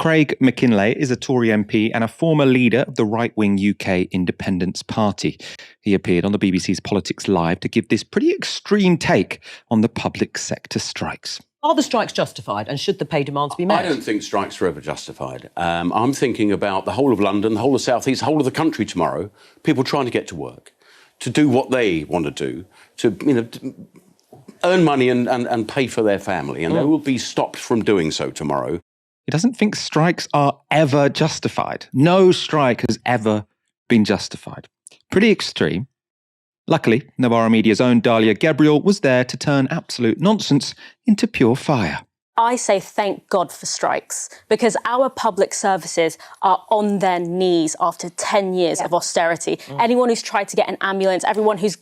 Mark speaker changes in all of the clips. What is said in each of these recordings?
Speaker 1: Craig McKinlay is a Tory MP and a former leader of the right-wing UK Independence Party. He appeared on the BBC's Politics Live to give this pretty extreme take on the public sector strikes.
Speaker 2: Are the strikes justified, and should the pay demands be met?
Speaker 3: I don't think strikes are ever justified. I'm thinking about the whole of London, the whole of South East, the whole of the country tomorrow, people trying to get to work, to do what they want to do, to earn money and pay for their family, and they will be stopped from doing so tomorrow.
Speaker 1: He doesn't think strikes are ever justified. No strike has ever been justified. Pretty extreme. Luckily, Novara Media's own Dalia Gebrial was there to turn absolute nonsense into pure fire.
Speaker 4: I say thank God for strikes, because our public services are on their knees after 10 years of austerity. Anyone who's tried to get an ambulance, anyone who's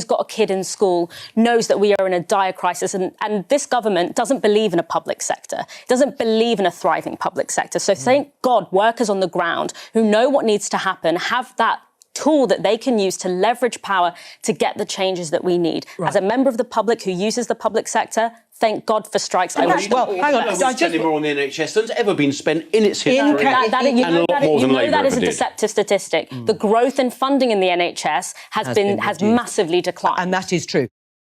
Speaker 4: got a kid in school knows that we are in a dire crisis, and this government doesn't believe in a public sector, doesn't believe in a thriving public sector. So thank God workers on the ground who know what needs to happen have that tool that they can use to leverage power to get the changes that we need. Right. As a member of the public who uses the public sector, thank God for strikes.
Speaker 3: Hang on. Spending more on the NHS than's ever been spent in its history.
Speaker 4: That is a deceptive statistic. The growth in funding in the NHS has massively declined.
Speaker 2: And that is true.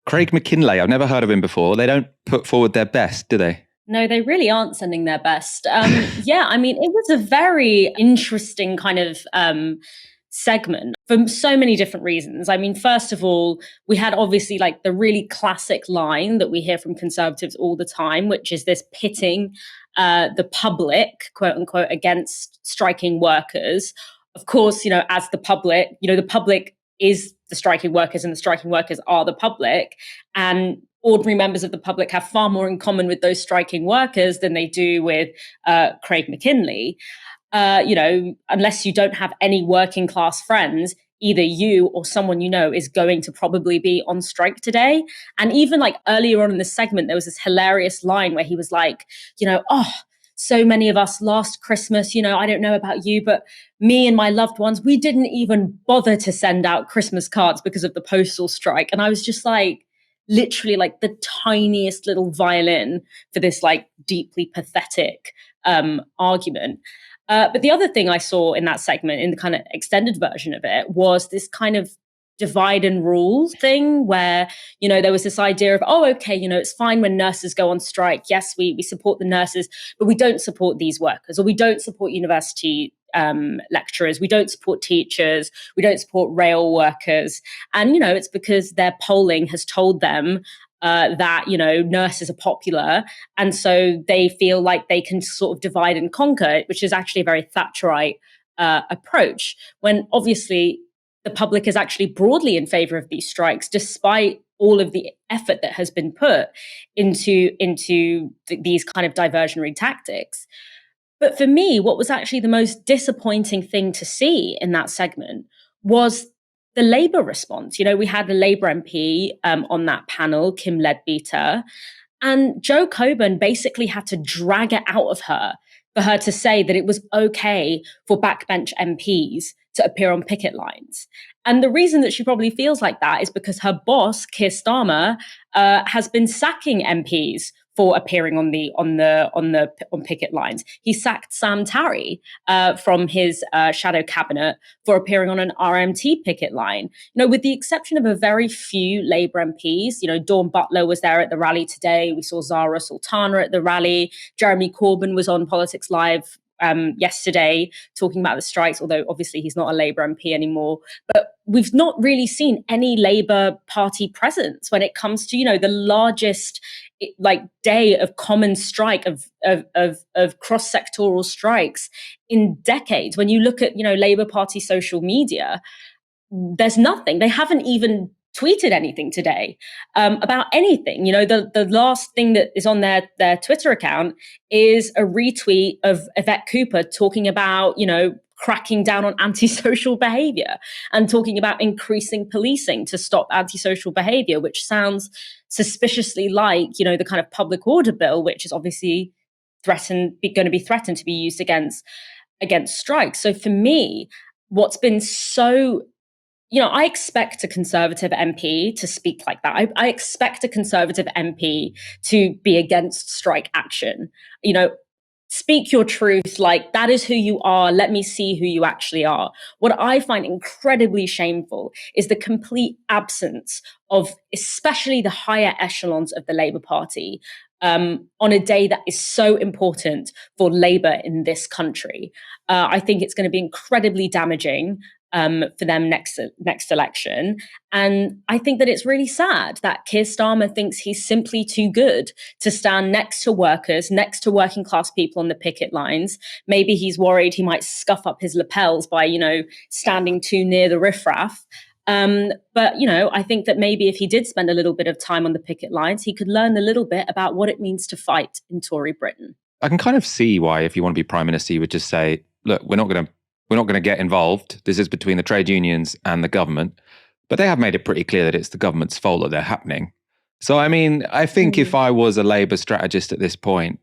Speaker 1: Craig McKinlay, I've never heard of him before. They don't put forward their best, do they?
Speaker 5: No, they really aren't sending their best. Yeah, I mean, it was a very interesting kind of segment for so many different reasons. I mean, first of all, we had obviously like the really classic line that we hear from Conservatives all the time, which is this pitting the public, quote unquote, against striking workers. Of course, as the public, the public is the striking workers and the striking workers are the public. And ordinary members of the public have far more in common with those striking workers than they do with Craig McKinlay. Unless you don't have any working class friends, either you or someone is going to probably be on strike today. And even like earlier on in the segment, there was this hilarious line where he was like, so many of us last Christmas, I don't know about you, but me and my loved ones, we didn't even bother to send out Christmas cards because of the postal strike. And I was just like, literally like the tiniest little violin for this like deeply pathetic argument. But the other thing I saw in that segment, in the kind of extended version of it, was this kind of divide and rule thing where, there was this idea of, it's fine when nurses go on strike. Yes, we support the nurses, but we don't support these workers, or we don't support university lecturers, we don't support teachers, we don't support rail workers. And, it's because their polling has told them that, nurses are popular. And so they feel like they can sort of divide and conquer, which is actually a very Thatcherite approach, when obviously the public is actually broadly in favor of these strikes, despite all of the effort that has been put into these kind of diversionary tactics. But for me, what was actually the most disappointing thing to see in that segment was the Labour response. We had a Labour MP on that panel, Kim Leadbeater, and Joe Coburn basically had to drag it out of her for her to say that it was okay for backbench MPs to appear on picket lines. And the reason that she probably feels like that is because her boss, Keir Starmer, has been sacking MPs for appearing on picket lines. He sacked Sam Tarry from his shadow cabinet for appearing on an RMT picket line. With the exception of a very few Labour MPs, Dawn Butler was there at the rally today. We saw Zara Sultana at the rally. Jeremy Corbyn was on Politics Live yesterday talking about the strikes, although obviously he's not a Labour MP anymore. But we've not really seen any Labour Party presence when it comes to, the largest day of common strike of cross-sectoral strikes in decades. When you look at, Labour Party social media, there's nothing. They haven't even tweeted anything today about anything. The last thing that is on their Twitter account is a retweet of Yvette Cooper talking about, cracking down on antisocial behavior and talking about increasing policing to stop antisocial behavior, which sounds suspiciously like, the kind of public order bill, which is obviously going to be threatened to be used against strikes. So for me, what's been so I expect a Conservative MP to speak like that. I expect a Conservative MP to be against strike action. speak your truth, like that is who you are, let me see who you actually are. What I find incredibly shameful is the complete absence of especially the higher echelons of the Labour Party on a day that is so important for Labour in this country. I think it's going to be incredibly damaging for them next election. And I think that it's really sad that Keir Starmer thinks he's simply too good to stand next to workers, next to working class people on the picket lines. Maybe he's worried he might scuff up his lapels by, standing too near the riffraff. But, I think that maybe if he did spend a little bit of time on the picket lines, he could learn a little bit about what it means to fight in Tory Britain.
Speaker 1: I can kind of see why, if you want to be Prime Minister, you would just say, look, we're not going to get involved. This is between the trade unions and the government. But they have made it pretty clear that it's the government's fault that they're happening. So, I mean, I think if I was a Labour strategist at this point,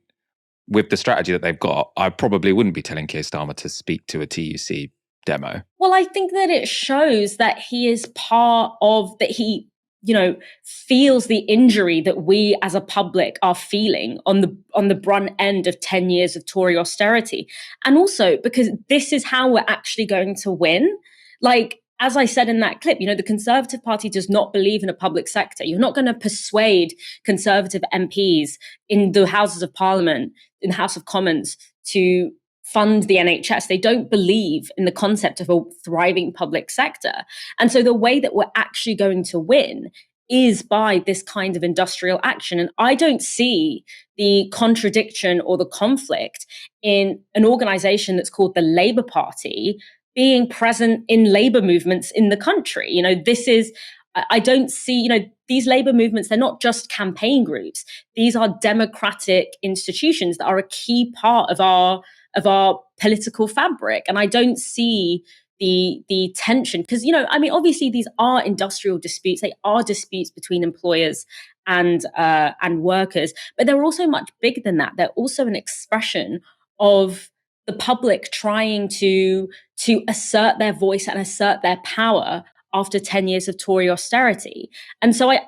Speaker 1: with the strategy that they've got, I probably wouldn't be telling Keir Starmer to speak to a TUC demo.
Speaker 5: Well, I think that it shows that he is part of, that he, feels the injury that we as a public are feeling on the brunt end of 10 years of Tory austerity. And also because this is how we're actually going to win. Like, as I said in that clip, the Conservative Party does not believe in a public sector. You're not going to persuade Conservative MPs in the Houses of Parliament, in the House of Commons, to fund the NHS. They don't believe in the concept of a thriving public sector. And so the way that we're actually going to win is by this kind of industrial action. And I don't see the contradiction or the conflict in an organization that's called the Labour Party being present in labour movements in the country. I don't see, these labour movements, they're not just campaign groups. These are democratic institutions that are a key part of our political fabric. And I don't see the tension, because, obviously these are industrial disputes. They are disputes between employers and workers, but they're also much bigger than that. They're also an expression of the public trying to assert their voice and assert their power after 10 years of Tory austerity. And so I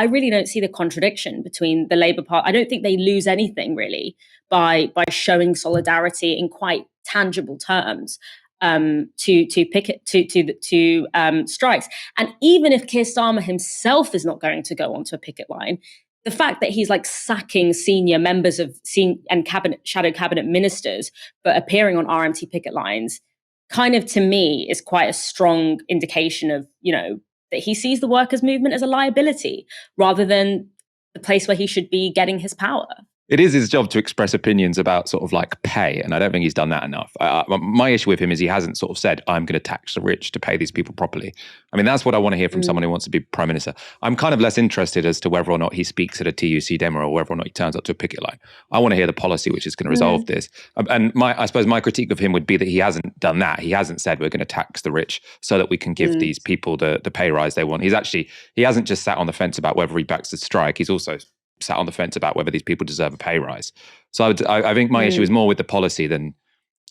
Speaker 5: really don't see the contradiction between the Labour Party. I don't think they lose anything really by showing solidarity in quite tangible terms to strikes. And even if Keir Starmer himself is not going to go onto a picket line, the fact that he's like sacking senior members of and shadow cabinet ministers for appearing on RMT picket lines, kind of to me is quite a strong indication of, that he sees the workers' movement as a liability rather than the place where he should be getting his power.
Speaker 1: It is his job to express opinions about sort of like pay, and I don't think he's done that enough. My issue with him is he hasn't sort of said, I'm going to tax the rich to pay these people properly. I mean, that's what I want to hear from someone who wants to be Prime Minister. I'm kind of less interested as to whether or not he speaks at a TUC demo or whether or not he turns up to a picket line. I want to hear the policy which is going to resolve this. And I suppose my critique of him would be that he hasn't done that. He hasn't said we're going to tax the rich so that we can give these people the pay rise they want. He hasn't just sat on the fence about whether he backs the strike. He's also sat on the fence about whether these people deserve a pay rise. So I think my issue is more with the policy than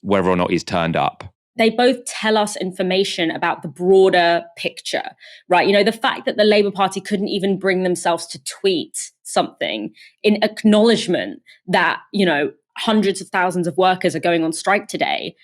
Speaker 1: whether or not he's turned up.
Speaker 5: They both tell us information about the broader picture, right? The fact that the Labour Party couldn't even bring themselves to tweet something in acknowledgement that, hundreds of thousands of workers are going on strike today.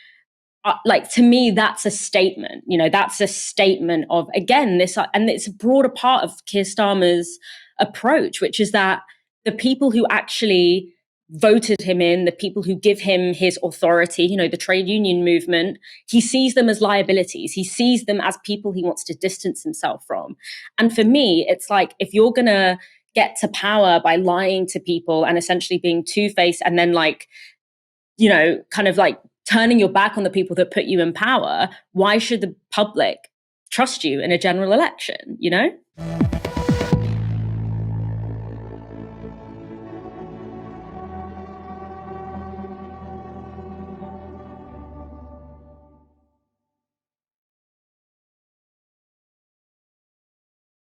Speaker 5: To me, that's a statement. That's a statement of, again, this, and it's a broader part of Keir Starmer's approach, which is that the people who actually voted him in, the people who give him his authority, the trade union movement, he sees them as liabilities. He sees them as people he wants to distance himself from. And for me, it's like, if you're going to get to power by lying to people and essentially being two-faced and then kind of like turning your back on the people that put you in power, why should the public trust you in a general election,